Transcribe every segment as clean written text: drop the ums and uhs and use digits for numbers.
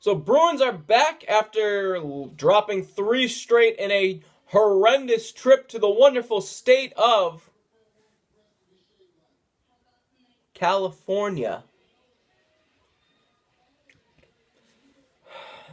So Bruins are back after dropping 3 straight in a horrendous trip to the wonderful state of California.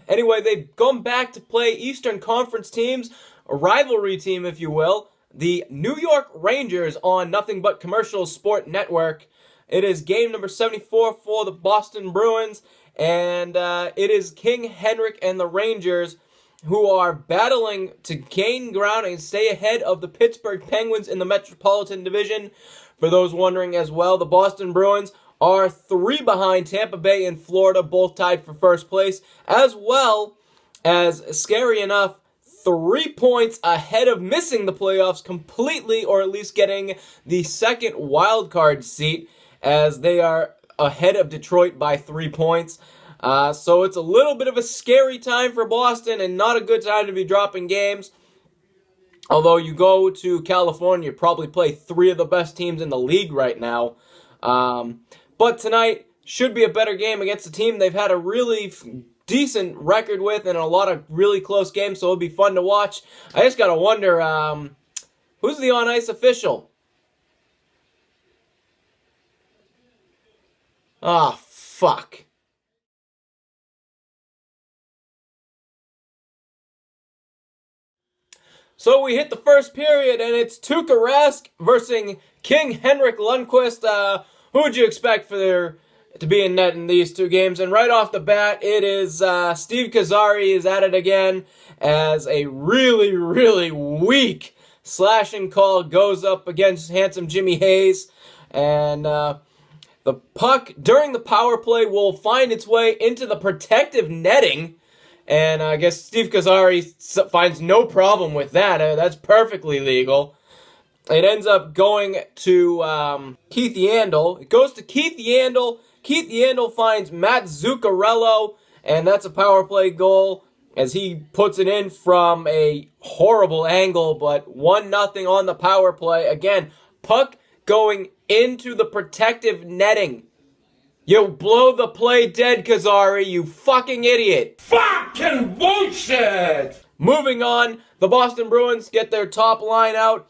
Anyway, they've gone back to play Eastern Conference teams, a rivalry team, if you will, the New York Rangers on Nothing But Commercial Sport Network. It is game number 74 for the Boston Bruins, and it is King Henrik and the Rangers who are battling to gain ground and stay ahead of the Pittsburgh Penguins in the Metropolitan Division. For those wondering as well, the Boston Bruins are 3 behind Tampa Bay and Florida, both tied for first place, as well as, scary enough, 3 points ahead of missing the playoffs completely, or at least getting the second wild card seat, as they are ahead of Detroit by 3 points. So it's a little bit of a scary time for Boston and not a good time to be dropping games. Although you go to California, you probably play 3 of the best teams in the league right now. But tonight should be a better game against a team they've had a really decent record with and a lot of really close games, so it'll be fun to watch. I just gotta wonder, who's the on-ice official? Ah, fuck. So we hit the first period, and it's Tuukka Rask versus King Henrik Lundqvist. Who would you expect for there to be in net in these 2 games? And right off the bat, it is Steve Kozari is at it again as a really, really weak slashing call goes up against handsome Jimmy Hayes. And the puck during the power play will find its way into the protective netting. And I guess Steve Kozari finds no problem with that. That's perfectly legal. It ends up going to Keith Yandle. It goes to Keith Yandle. Keith Yandle finds Matt Zuccarello, and that's a power play goal as he puts it in from a horrible angle, but 1-0 on the power play. Again, puck going into the protective netting. You blow the play dead, Kozari, you fucking idiot. Fucking bullshit! Moving on, the Boston Bruins get their top line out,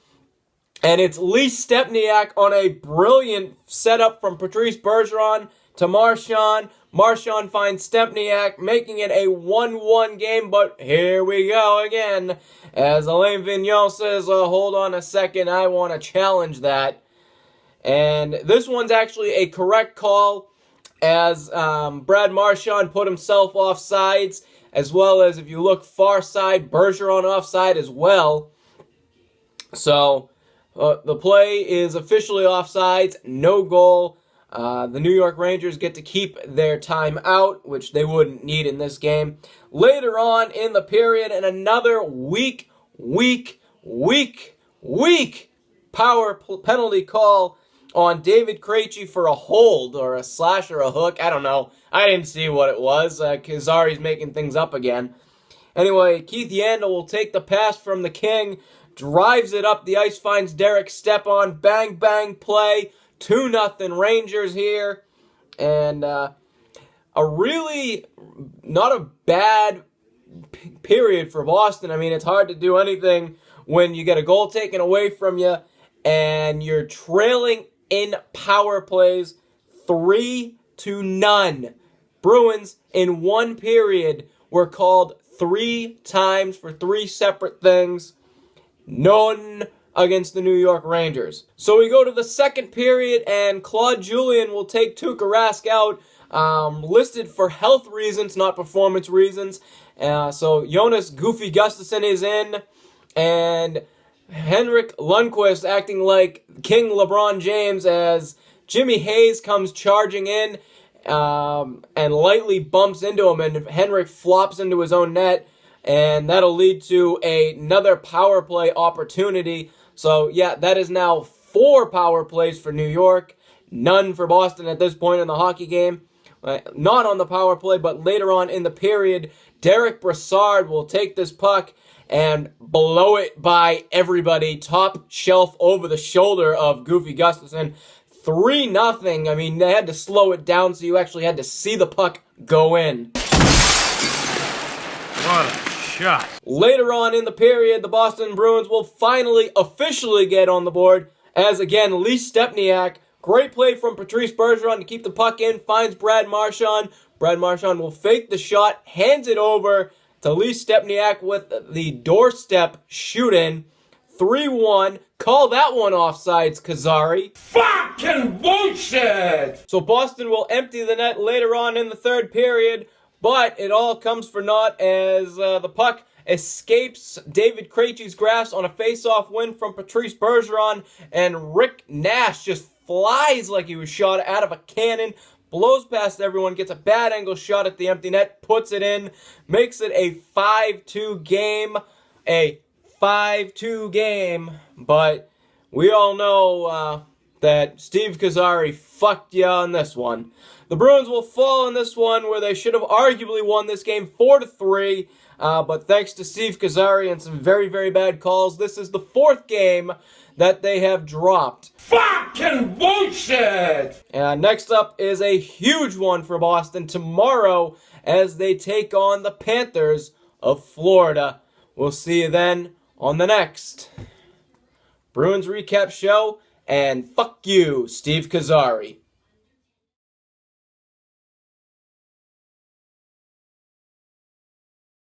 and it's Lee Stempniak on a brilliant setup from Patrice Bergeron to Marchand. Marchand finds Stempniak, making it a 1-1 game, but here we go again. As Alain Vigneault says, hold on a second, I want to challenge that. And this one's actually a correct call, as Brad Marchand put himself off sides, as well as, if you look far side, Bergeron offside as well. So the play is officially offsides, no goal. The New York Rangers get to keep their time out, which they wouldn't need in this game. Later on in the period, and another weak power penalty call on David Krejci for a hold or a slash or a hook. I don't know. I didn't see what it was. Kozari's making things up again. Anyway, Keith Yandle will take the pass from the King, drives it up the ice, finds Derek Stepan, bang, bang, play, 2-0 Rangers here, and a really not a bad period for Boston. I mean, it's hard to do anything when you get a goal taken away from you, and you're trailing in power plays 3-0. Bruins, in one period, were called 3 times for 3 separate things. None against the New York Rangers. So we go to the second period, and Claude Julien will take Tuukka Rask out, listed for health reasons, not performance reasons. So Jonas Goofy Gustafsson is in, and Henrik Lundqvist acting like King LeBron James as Jimmy Hayes comes charging in and lightly bumps into him, and Henrik flops into his own net, and that'll lead to another power play opportunity. So, yeah, that is now 4 power plays for New York, none for Boston at this point in the hockey game. Not on the power play, but later on in the period, Derek Brassard will take this puck and blow it by everybody, top shelf over the shoulder of Goofy Gustafsson. 3-0. I mean, they had to slow it down so you actually had to see the puck go in. What a shot. Later on in the period, the Boston Bruins will finally officially get on the board as, again, Lee Stepniak. Great play from Patrice Bergeron to keep the puck in, finds Brad Marchand. Brad Marchand will fake the shot, hands it over to Lee Stepniak with the doorstep shoot-in. 3-1. Call that one offsides, Kazari. Fucking bullshit! So Boston will empty the net later on in the third period, but it all comes for naught as the puck escapes David Krejci's grasp on a face-off win from Patrice Bergeron, and Rick Nash just flies like he was shot out of a cannon, blows past everyone, gets a bad angle shot at the empty net, puts it in, makes it a 5-2 game. A 5-2 game, but we all know that Steve Kazari fucked you on this one. The Bruins will fall in this one where they should have arguably won this game 4-3, but thanks to Steve Kazari and some very, very bad calls, this is the fourth game that they have dropped. Fucking bullshit! And next up is a huge one for Boston tomorrow as they take on the Panthers of Florida. We'll see you then on the next Bruins Recap Show, and fuck you, Steve Kazari.